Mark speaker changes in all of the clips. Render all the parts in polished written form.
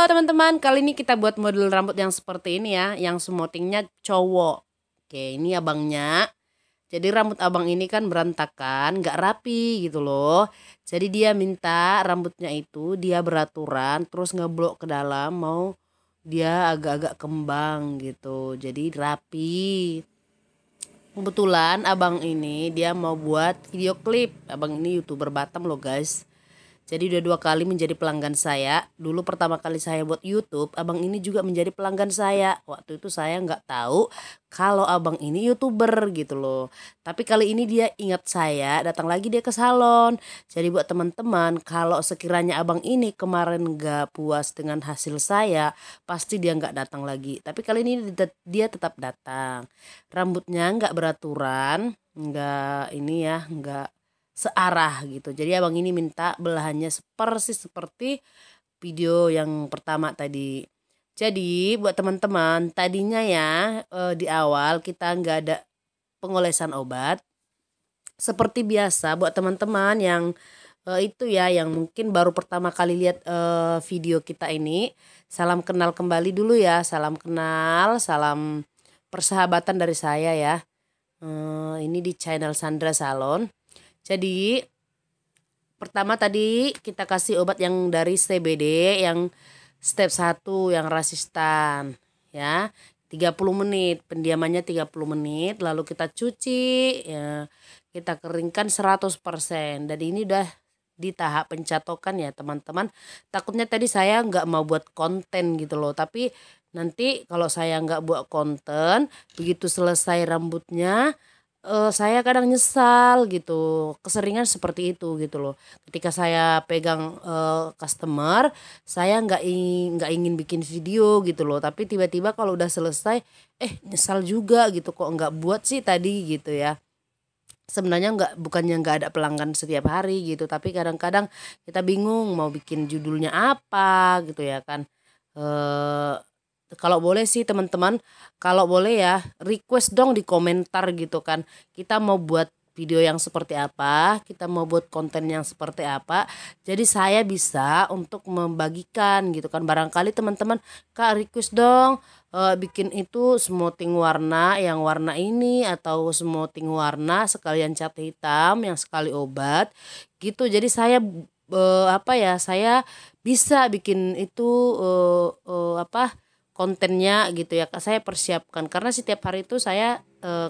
Speaker 1: teman-teman, kali ini kita buat model rambut yang seperti ini ya, yang smoothingnya cowok. Oke, ini abangnya. Jadi rambut abang ini kan berantakan, nggak rapi gitu loh. Jadi dia minta rambutnya itu dia beraturan, terus ngeblok ke dalam, mau dia agak-agak kembang gitu. Jadi rapi. Kebetulan abang ini dia mau buat video klip. Abang ini YouTuber Batam loh guys. Jadi udah 2 kali menjadi pelanggan saya. Dulu pertama kali saya buat YouTube, abang ini juga menjadi pelanggan saya. Waktu itu saya nggak tahu kalau abang ini YouTuber gitu loh. Tapi kali ini dia ingat saya, datang lagi dia ke salon. Jadi buat teman-teman, kalau sekiranya abang ini kemarin nggak puas dengan hasil saya, pasti dia nggak datang lagi. Tapi kali ini dia tetap datang. Rambutnya nggak beraturan, nggak ini ya, nggak searah gitu. Jadi abang ini minta belahannya persis seperti video yang pertama tadi. Jadi buat teman-teman, tadinya ya di awal kita nggak ada pengolesan obat. Seperti biasa buat teman-teman yang itu ya, yang mungkin baru pertama kali lihat video kita ini, salam kenal kembali dulu ya, salam kenal, salam persahabatan dari saya ya. Ini di channel Sandra Salon. Jadi pertama tadi kita kasih obat yang dari CBD yang step 1 yang resistan ya. 30 menit, pendiamannya 30 menit, lalu kita cuci ya, kita keringkan 100%. Dan ini udah di tahap pencatokan ya teman-teman. Takutnya tadi saya nggak mau buat konten gitu loh, tapi nanti kalau saya nggak buat konten, begitu selesai rambutnya saya kadang nyesal gitu, keseringan seperti itu gitu loh. Ketika saya pegang customer, saya nggak ingin bikin video gitu loh, tapi tiba-tiba kalau udah selesai, nyesal juga gitu, kok nggak buat sih tadi gitu ya. Sebenarnya bukannya nggak ada pelanggan setiap hari gitu, tapi kadang-kadang kita bingung mau bikin judulnya apa gitu ya kan. Kalau boleh sih teman-teman, kalau boleh ya request dong di komentar gitu kan. Kita mau buat video yang seperti apa, kita mau buat konten yang seperti apa. Jadi saya bisa untuk membagikan gitu kan. Barangkali teman-teman, Kak request dong bikin itu smoothing warna yang warna ini, atau smoothing warna sekalian cat hitam yang sekali obat gitu. Jadi saya saya bisa bikin itu kontennya gitu ya. Saya persiapkan karena setiap hari itu saya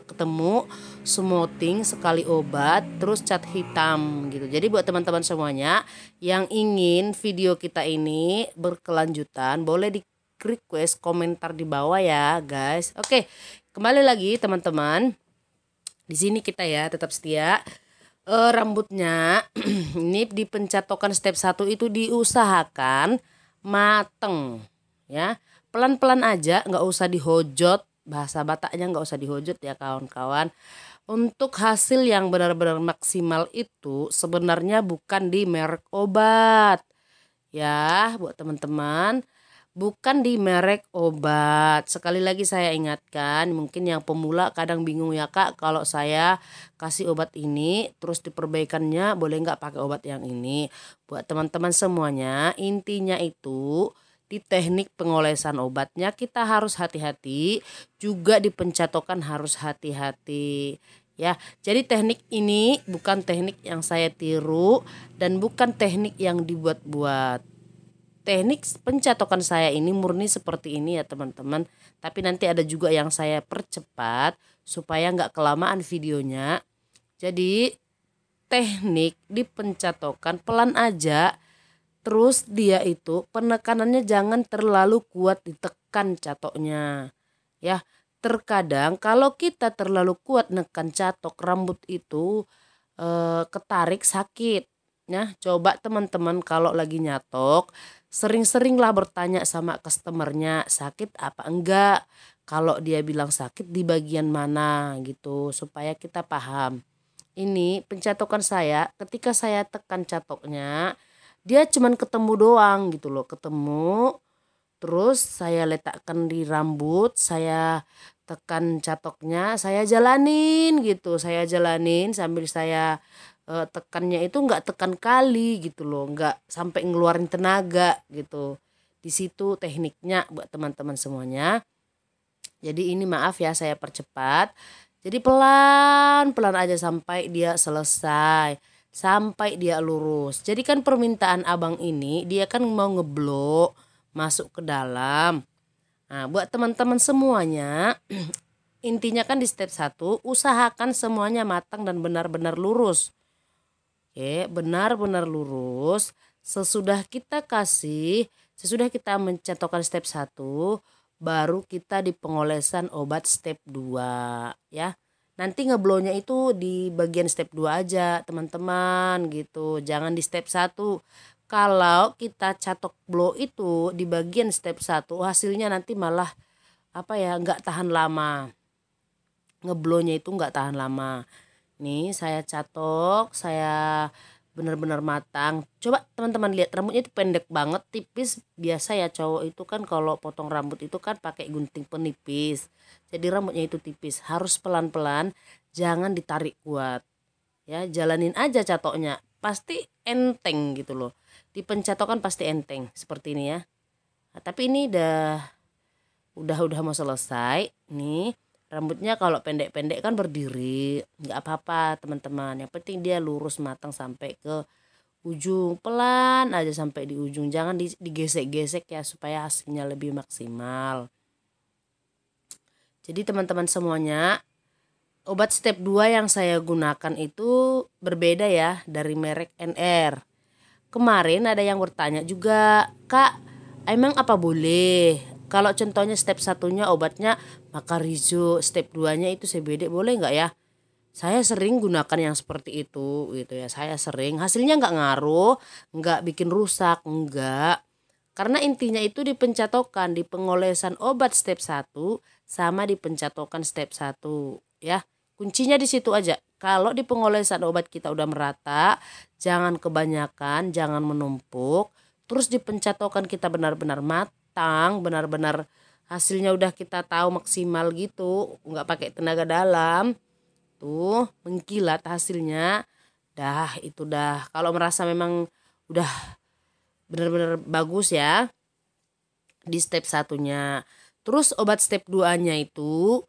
Speaker 1: ketemu smoothing sekali obat terus cat hitam gitu. Jadi buat teman-teman semuanya yang ingin video kita ini berkelanjutan, boleh di request komentar di bawah ya guys. Oke, kembali lagi teman-teman. Di sini kita ya tetap setia. Rambutnya ini di pencatokan step 1 itu diusahakan mateng ya, pelan-pelan aja, nggak usah dihojot, bahasa Bataknya nggak usah dihojot ya kawan-kawan. Untuk hasil yang benar-benar maksimal itu sebenarnya bukan di merek obat ya buat teman-teman, bukan di merek obat. Sekali lagi saya ingatkan, mungkin yang pemula kadang bingung ya Kak, kalau saya kasih obat ini terus diperbaikannya boleh nggak pakai obat yang ini. Buat teman-teman semuanya, intinya itu di teknik pengolesan obatnya kita harus hati-hati, juga di pencatokan harus hati-hati ya. Jadi teknik ini bukan teknik yang saya tiru dan bukan teknik yang dibuat-buat. Teknik pencatokan saya ini murni seperti ini ya teman-teman. Tapi nanti ada juga yang saya percepat supaya nggak kelamaan videonya. Jadi teknik di pencatokan pelan aja. Terus dia itu penekanannya jangan terlalu kuat ditekan catoknya. Ya, terkadang kalau kita terlalu kuat nekan catok rambut itu ketarik sakit. Nah, coba teman-teman kalau lagi nyatok, sering-seringlah bertanya sama customernya sakit apa enggak. Kalau dia bilang sakit di bagian mana gitu, supaya kita paham. Ini pencatokan saya, ketika saya tekan catoknya, dia cuman ketemu doang gitu loh, ketemu. Terus saya letakkan di rambut, saya tekan catoknya, saya jalanin gitu, saya jalanin sambil saya tekannya itu nggak tekan kali gitu loh, nggak sampai ngeluarin tenaga gitu. Di situ tekniknya buat teman-teman semuanya. Jadi ini maaf ya saya percepat. Jadi pelan-pelan aja sampai dia selesai, sampai dia lurus. Jadi kan permintaan abang ini dia kan mau ngeblok masuk ke dalam. Nah, buat teman-teman semuanya, intinya kan di step 1 usahakan semuanya matang dan benar-benar lurus. Oke, benar-benar lurus. Sesudah kita mencetokkan step 1, baru kita di pengolesan obat step 2 ya. Nanti ngeblownya itu di bagian step 2 aja teman-teman gitu. Jangan di step 1. Kalau kita catok blow itu di bagian step 1, hasilnya nanti malah nggak tahan lama. Ngeblownya itu nggak tahan lama. Nih saya catok, saya benar-benar matang. Coba teman-teman lihat, rambutnya itu pendek banget, tipis. Biasa ya cowok itu kan kalau potong rambut itu kan pakai gunting penipis. Jadi rambutnya itu tipis, harus pelan-pelan, jangan ditarik kuat. Ya, jalanin aja catoknya. Pasti enteng gitu loh. Di pencatokan pasti enteng seperti ini ya. Nah, tapi ini udah mau selesai. Nih, rambutnya kalau pendek-pendek kan berdiri, nggak apa-apa teman-teman. Yang penting dia lurus matang sampai ke ujung, pelan aja sampai di ujung. Jangan digesek-gesek ya supaya hasilnya lebih maksimal. Jadi teman-teman semuanya, obat step 2 yang saya gunakan itu berbeda ya dari merek NR. Kemarin ada yang bertanya juga, Kak, emang apa boleh? Kalau contohnya step 1-nya obatnya Makarizo, step 2-nya itu CBD, boleh nggak ya? Saya sering gunakan yang seperti itu gitu ya. Saya sering, hasilnya nggak ngaruh, nggak bikin rusak, enggak. Karena intinya itu di pencatokan, di pengolesan obat step 1 sama di pencatokan step 1 ya. Kuncinya di situ aja. Kalau di pengolesan obat kita udah merata, jangan kebanyakan, jangan menumpuk. Terus di pencatokan kita benar-benar matang, benar-benar hasilnya udah kita tahu maksimal gitu, nggak pakai tenaga dalam. Tuh, mengkilat hasilnya. Dah, itu dah. Kalau merasa memang udah benar-benar bagus ya di step 1-nya. Terus obat step 2-nya itu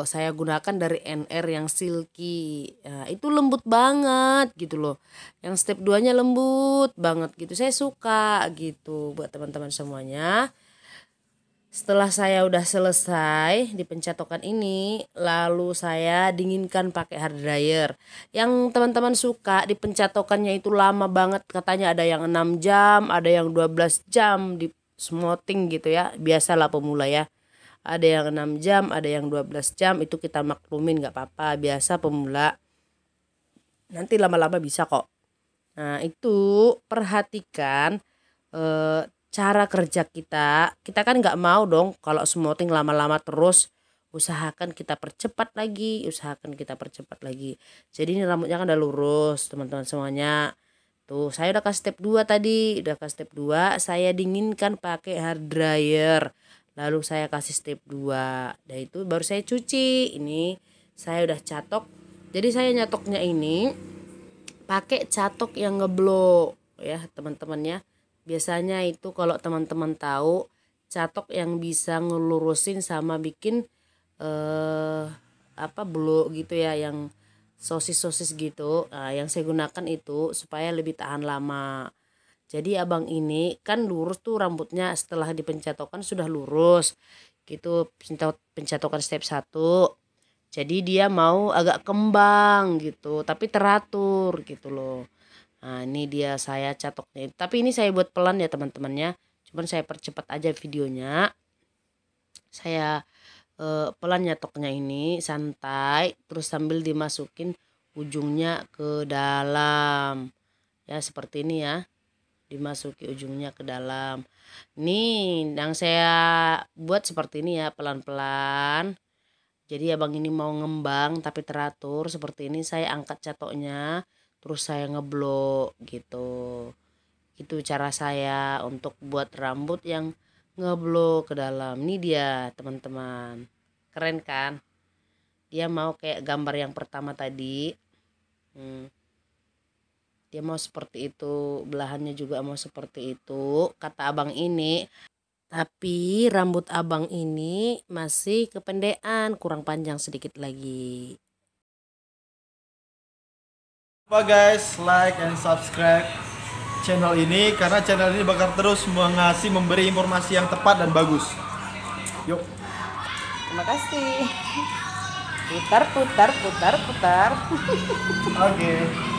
Speaker 1: saya gunakan dari NR yang silky. Nah, itu lembut banget gitu loh. Yang step 2-nya lembut banget gitu. Saya suka gitu buat teman-teman semuanya. Setelah saya udah selesai di pencatokan ini, lalu saya dinginkan pakai hair dryer. Yang teman-teman suka di pencatokannya itu lama banget, katanya ada yang 6 jam, ada yang 12 jam di smoothing gitu ya. Biasalah pemula ya. Ada yang 6 jam, ada yang 12 jam, itu kita maklumin nggak apa-apa, biasa pemula. Nanti lama-lama bisa kok. Nah, itu perhatikan cara kerja kita. Kita kan nggak mau dong kalau smoothing lama-lama terus. Usahakan kita percepat lagi, usahakan kita percepat lagi. Jadi ini rambutnya kan udah lurus, teman-teman semuanya. Tuh, saya udah kasih step 2 tadi, udah kasih step 2, saya dinginkan pakai hair dryer. Lalu saya kasih step 2. Dan itu baru saya cuci. Ini saya udah catok. Jadi saya nyatoknya ini pakai catok yang ngeblow ya, teman-teman ya. Biasanya itu kalau teman-teman tahu catok yang bisa ngelurusin sama bikin blow gitu ya, yang sosis-sosis gitu. Nah, yang saya gunakan itu supaya lebih tahan lama. Jadi abang ini kan lurus tuh rambutnya, setelah dipencatokan sudah lurus gitu, pencatokan step 1. Jadi dia mau agak kembang gitu, tapi teratur gitu loh. Nah, ini dia saya catoknya. Tapi ini saya buat pelan ya teman-temannya. Cuman saya percepat aja videonya. Saya pelan nyatoknya ini, santai, terus sambil dimasukin ujungnya ke dalam. Ya, seperti ini ya. Dimasuki ujungnya ke dalam. Nih, yang saya buat seperti ini ya, pelan-pelan. Jadi abang ini mau ngembang tapi teratur seperti ini. Saya angkat catoknya, terus saya ngeblok gitu. Itu cara saya untuk buat rambut yang ngeblok ke dalam. Ini dia teman-teman, keren kan? Dia mau kayak gambar yang pertama tadi. Dia mau seperti itu, belahannya juga mau seperti itu, kata abang ini. Tapi rambut abang ini masih kependean, kurang panjang sedikit lagi.
Speaker 2: Lupa guys, like and subscribe channel ini karena channel ini bakal terus memberi informasi yang tepat dan bagus. Yuk.
Speaker 1: Terima kasih. Putar, putar, putar, putar.
Speaker 2: Oke.